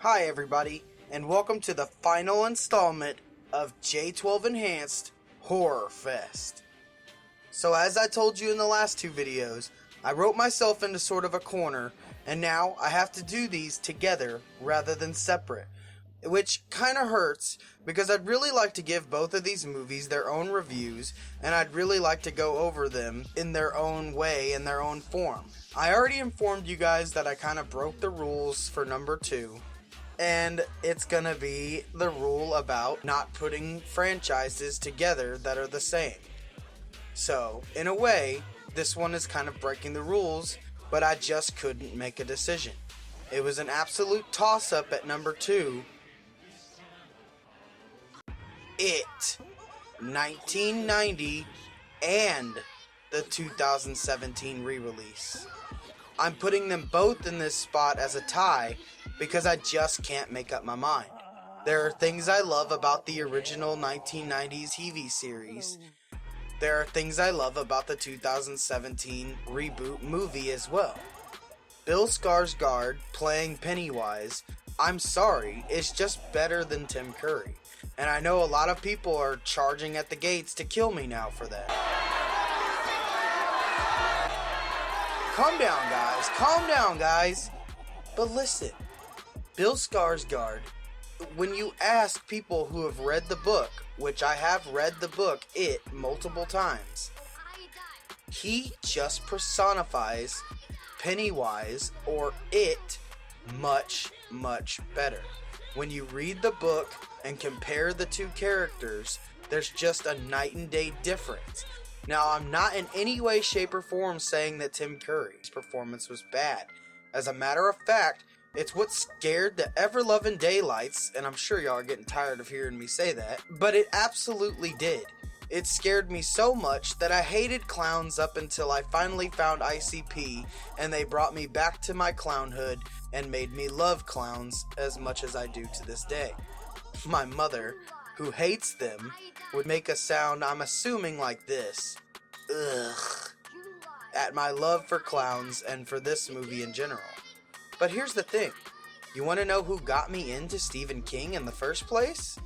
Hi everybody, and welcome to the final installment of J12 Enhanced Horror Fest. So as I told you in the last two videos, I wrote myself into sort of a corner, and now I have to do these together rather than separate. Which kinda hurts, because I'd really like to give both of these movies their own reviews, and I'd really like to go over them in their own way, in their own form. I already informed you guys that I kinda broke the rules for number 2, and it's gonna be the rule about not putting franchises together that are the same. So, in a way, this one is kind of breaking the rules, but I just couldn't make a decision. It was an absolute toss-up at number 2. It, 1990, and the 2017 re-release. I'm putting them both in this spot as a tie because I just can't make up my mind. There are things I love about the original 1990s TV series. There are things I love about the 2017 reboot movie as well. Bill Skarsgård playing Pennywise, I'm sorry, is just better than Tim Curry. And I know a lot of people are charging at the gates to kill me now for that. Calm down guys. But listen, Bill Skarsgård, when you ask people who have read the book, which I have read the book, It, multiple times, he just personifies Pennywise or It much, much better. When you read the book and compare the two characters, there's just a night and day difference. Now, I'm not in any way, shape, or form saying that Tim Curry's performance was bad. As a matter of fact, it's what scared the ever-loving daylights, and I'm sure y'all are getting tired of hearing me say that, but it absolutely did. It scared me so much that I hated clowns up until I finally found ICP, and they brought me back to my clownhood and made me love clowns as much as I do to this day. My mother, who hates them, would make a sound, I'm assuming, like this. Ugh. At my love for clowns and for this movie in general. But here's the thing. You want to know who got me into Stephen King in the first place?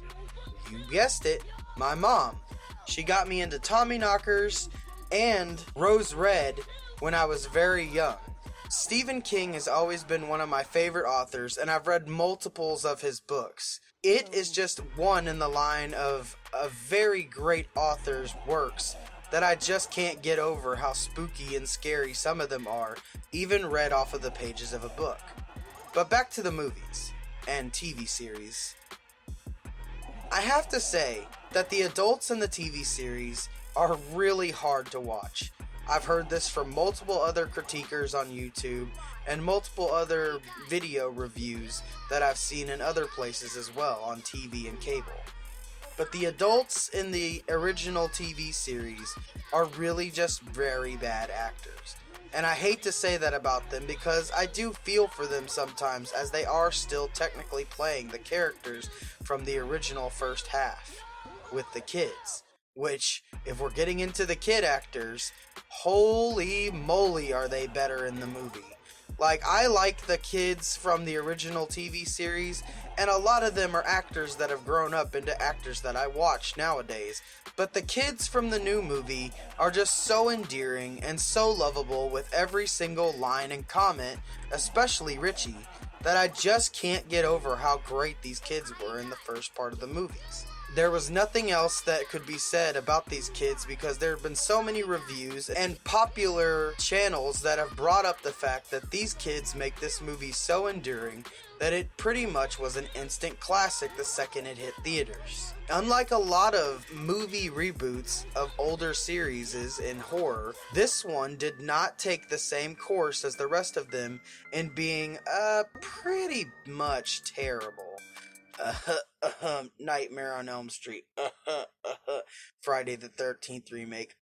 You guessed it, my mom. She got me into Tommyknockers and Rose Red when I was very young. Stephen King has always been one of my favorite authors, and I've read multiples of his books. It is just one in the line of a very great author's works that I just can't get over how spooky and scary some of them are, even read off of the pages of a book. But back to the movies and TV series. I have to say that the adults in the TV series are really hard to watch. I've heard this from multiple other critiquers on YouTube and multiple other video reviews that I've seen in other places as well on TV and cable. But the adults in the original TV series are really just very bad actors. And I hate to say that about them because I do feel for them sometimes, as they are still technically playing the characters from the original first half with the kids. Which, if we're getting into the kid actors, holy moly are they better in the movie. Like, I like the kids from the original TV series, and a lot of them are actors that have grown up into actors that I watch nowadays. But the kids from the new movie are just so endearing and so lovable with every single line and comment, especially Richie, that I just can't get over how great these kids were in the first part of the movies. There was nothing else that could be said about these kids because there have been so many reviews and popular channels that have brought up the fact that these kids make this movie so enduring that it pretty much was an instant classic the second it hit theaters. Unlike a lot of movie reboots of older series in horror, this one did not take the same course as the rest of them in being pretty much terrible. Nightmare on Elm Street. Friday the 13th remake.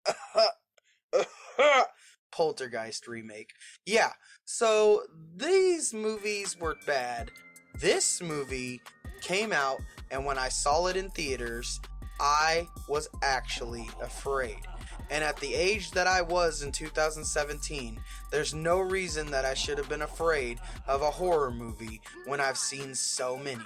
Poltergeist remake. Yeah, so these movies were bad. This movie came out, and when I saw it in theaters, I was actually afraid. and at the age that I was in 2017, there's no reason that I should have been afraid of a horror movie when I've seen so many.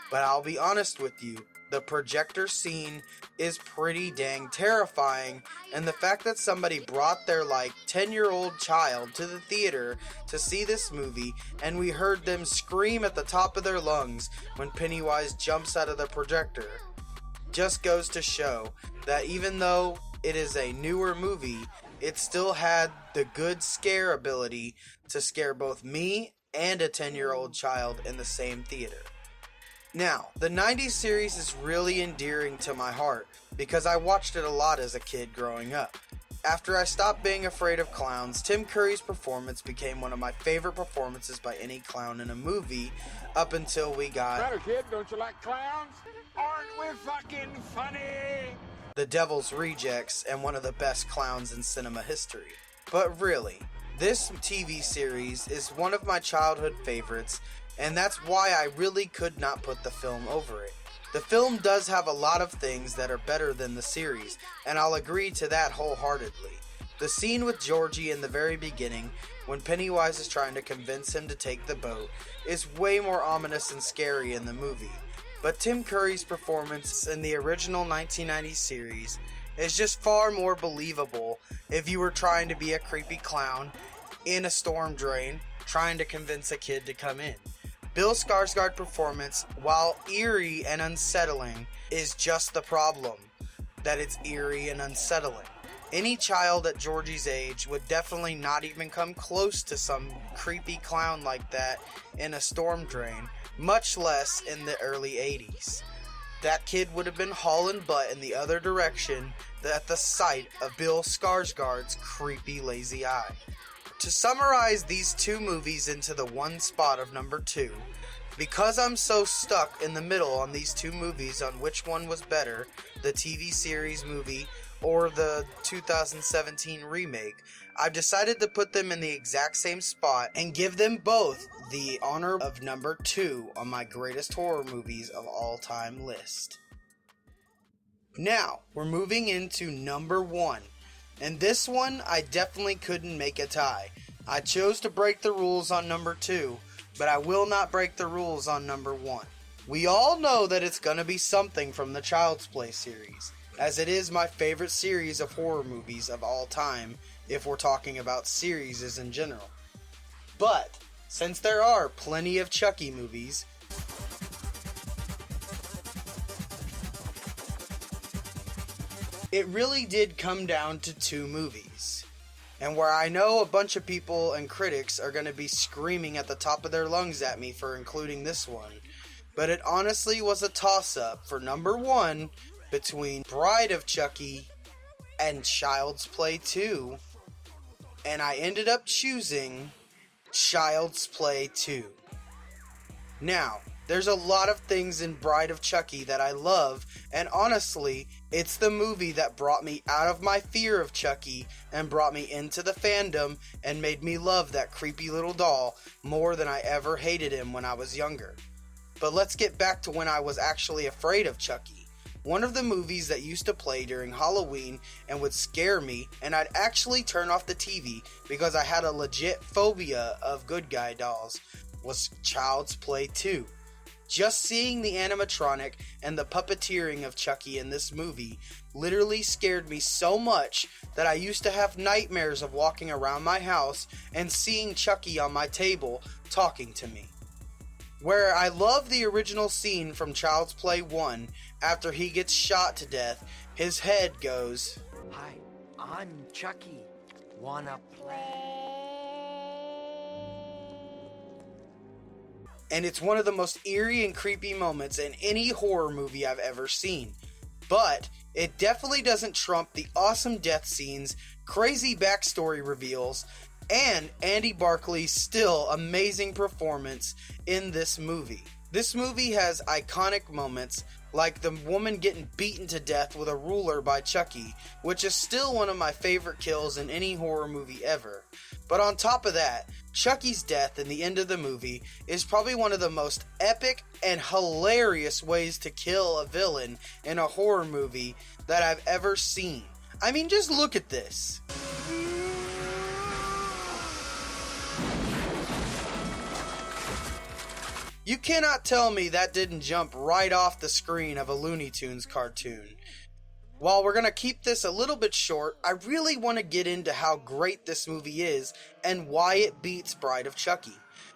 But I'll be honest with you, the projector scene is pretty dang terrifying, and the fact that somebody brought their 10-year-old child to the theater to see this movie, and we heard them scream at the top of their lungs when Pennywise jumps out of the projector, just goes to show that even though it is a newer movie, it still had the good scare ability to scare both me and a 10-year-old child in the same theater. Now, the 90s series is really endearing to my heart because I watched it a lot as a kid growing up. After I stopped being afraid of clowns, Tim Curry's performance became one of my favorite performances by any clown in a movie up until we got... Better kid, don't you like clowns? Aren't we fucking funny? The Devil's Rejects and one of the best clowns in cinema history. But really, this TV series is one of my childhood favorites, and that's why I really could not put the film over it. The film does have a lot of things that are better than the series, and I'll agree to that wholeheartedly. The scene with Georgie in the very beginning, when Pennywise is trying to convince him to take the boat, is way more ominous and scary in the movie. But Tim Curry's performance in the original 1990 series is just far more believable if you were trying to be a creepy clown in a storm drain trying to convince a kid to come in. Bill Skarsgård's performance, while eerie and unsettling, is just the problem, that it's eerie and unsettling. Any child at Georgie's age would definitely not even come close to some creepy clown like that in a storm drain, much less in the early 80s. That kid would have been hauling butt in the other direction at the sight of Bill Skarsgård's creepy lazy eye. To summarize these two movies into the one spot of number 2, because I'm so stuck in the middle on these two movies on which one was better, the TV series movie or the 2017 remake, I've decided to put them in the exact same spot and give them both the honor of number 2 on my greatest horror movies of all time list. Now, we're moving into number 1. And this one, I definitely couldn't make a tie. I chose to break the rules on number 2, but I will not break the rules on number 1. We all know that it's gonna be something from the Child's Play series, as it is my favorite series of horror movies of all time, if we're talking about series in general. But, since there are plenty of Chucky movies, it really did come down to 2 movies. And where I know a bunch of people and critics are going to be screaming at the top of their lungs at me for including this one, but it honestly was a toss-up for number 1 between Bride of Chucky and Child's Play 2, and I ended up choosing Child's Play 2. Now, there's a lot of things in Bride of Chucky that I love, and honestly, it's the movie that brought me out of my fear of Chucky and brought me into the fandom and made me love that creepy little doll more than I ever hated him when I was younger. But let's get back to when I was actually afraid of Chucky. One of the movies that used to play during Halloween and would scare me, and I'd actually turn off the TV because I had a legit phobia of good guy dolls, was Child's Play 2. Just seeing the animatronic and the puppeteering of Chucky in this movie literally scared me so much that I used to have nightmares of walking around my house and seeing Chucky on my table talking to me. Where I love the original scene from Child's Play 1, after he gets shot to death, his head goes, "Hi, I'm Chucky. Wanna play?" And it's one of the most eerie and creepy moments in any horror movie I've ever seen. But it definitely doesn't trump the awesome death scenes, crazy backstory reveals, and Andy Barclay's still amazing performance in this movie. This movie has iconic moments like the woman getting beaten to death with a ruler by Chucky, which is still one of my favorite kills in any horror movie ever. But on top of that, Chucky's death in the end of the movie is probably one of the most epic and hilarious ways to kill a villain in a horror movie that I've ever seen. I mean, just look at this. You cannot tell me that didn't jump right off the screen of a Looney Tunes cartoon. While we're going to keep this a little bit short, I really want to get into how great this movie is and why it beats Bride of Chucky.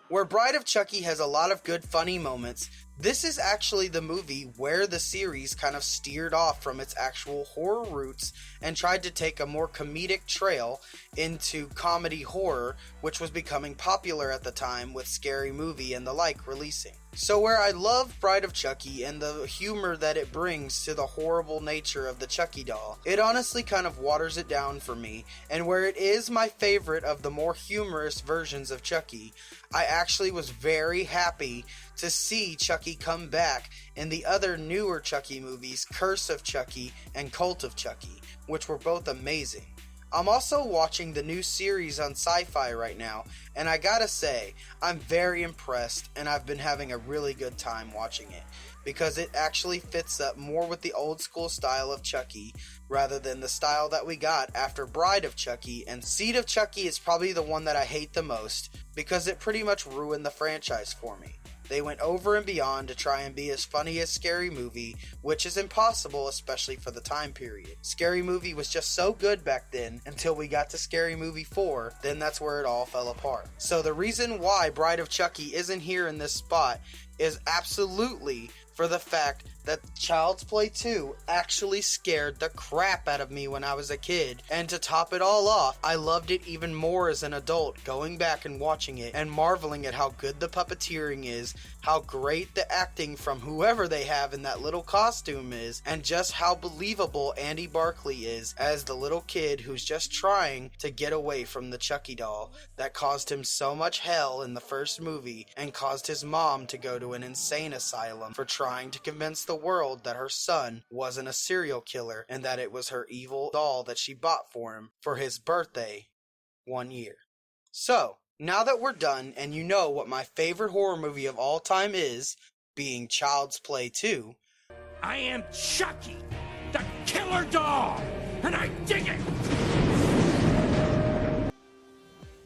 Where Bride of Chucky has a lot of good funny moments, this is actually the movie where the series kind of steered off from its actual horror roots and tried to take a more comedic trail into comedy horror, which was becoming popular at the time with Scary Movie and the like releasing. So where I love Bride of Chucky and the humor that it brings to the horrible nature of the Chucky doll, it honestly kind of waters it down for me, and where it is my favorite of the more humorous versions of Chucky, I actually was very happy to see Chucky come back in the other newer Chucky movies, Curse of Chucky and Cult of Chucky, which were both amazing. I'm also watching the new series on Sci-Fi right now, and I gotta say, I'm very impressed, and I've been having a really good time watching it, because it actually fits up more with the old school style of Chucky, rather than the style that we got after Bride of Chucky, and Seed of Chucky is probably the one that I hate the most, because it pretty much ruined the franchise for me. They went over and beyond to try and be as funny as Scary Movie, which is impossible, especially for the time period. Scary Movie was just so good back then until we got to Scary Movie 4, then that's where it all fell apart. So the reason why Bride of Chucky isn't here in this spot is absolutely for the fact that Child's Play 2 actually scared the crap out of me when I was a kid, and to top it all off, I loved it even more as an adult, going back and watching it and marveling at how good the puppeteering is, how great the acting from whoever they have in that little costume is, and just how believable Andy Barclay is as the little kid who's just trying to get away from the Chucky doll that caused him so much hell in the first movie and caused his mom to go to an insane asylum for trying to convince the world that her son wasn't a serial killer and that it was her evil doll that she bought for him for his birthday one year. So, now that we're done and you know what my favorite horror movie of all time is, being Child's Play 2, I am Chucky, the killer doll, and I dig it!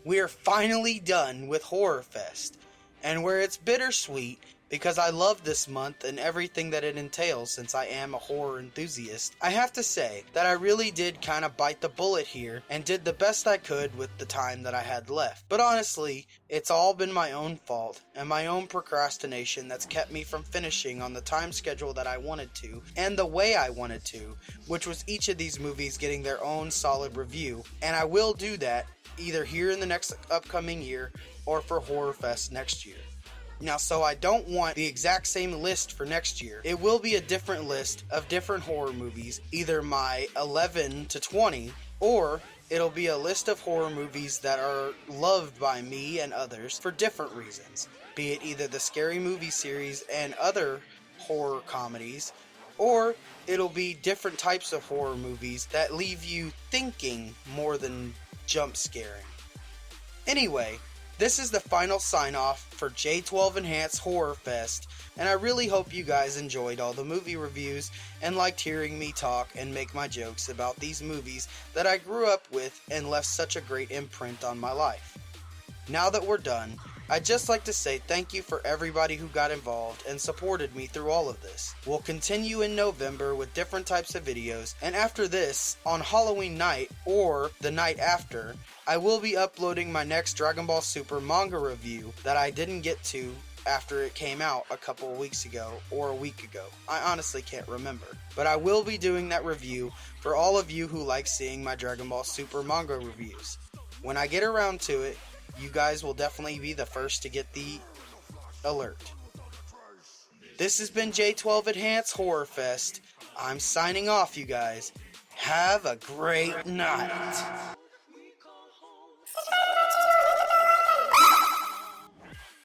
we are finally done with Horror Fest, and where it's bittersweet because I love this month and everything that it entails since I am a horror enthusiast, I have to say that I really did kind of bite the bullet here and did the best I could with the time that I had left. But honestly, it's all been my own fault and my own procrastination that's kept me from finishing on the time schedule that I wanted to and the way I wanted to, which was each of these movies getting their own solid review, and I will do that either here in the next upcoming year or for Horror Fest next year. Now, so I don't want the exact same list for next year. It will be a different list of different horror movies, either my 11 to 20, or it'll be a list of horror movies that are loved by me and others for different reasons, be it either the Scary Movie series and other horror comedies, or it'll be different types of horror movies that leave you thinking more than jump scaring. Anyway, this is the final sign-off for J12 Enhance Horror Fest, and I really hope you guys enjoyed all the movie reviews and liked hearing me talk and make my jokes about these movies that I grew up with and left such a great imprint on my life. Now that we're done, I'd just like to say thank you for everybody who got involved and supported me through all of this. We'll continue in November with different types of videos, and after this, on Halloween night or the night after, I will be uploading my next Dragon Ball Super manga review that I didn't get to after it came out a couple of weeks ago or a week ago. I honestly can't remember. But I will be doing that review for all of you who like seeing my Dragon Ball Super manga reviews. When I get around to it, you guys will definitely be the first to get the alert. This has been J12 Enhance Horror Fest. I'm signing off, you guys. Have a great night.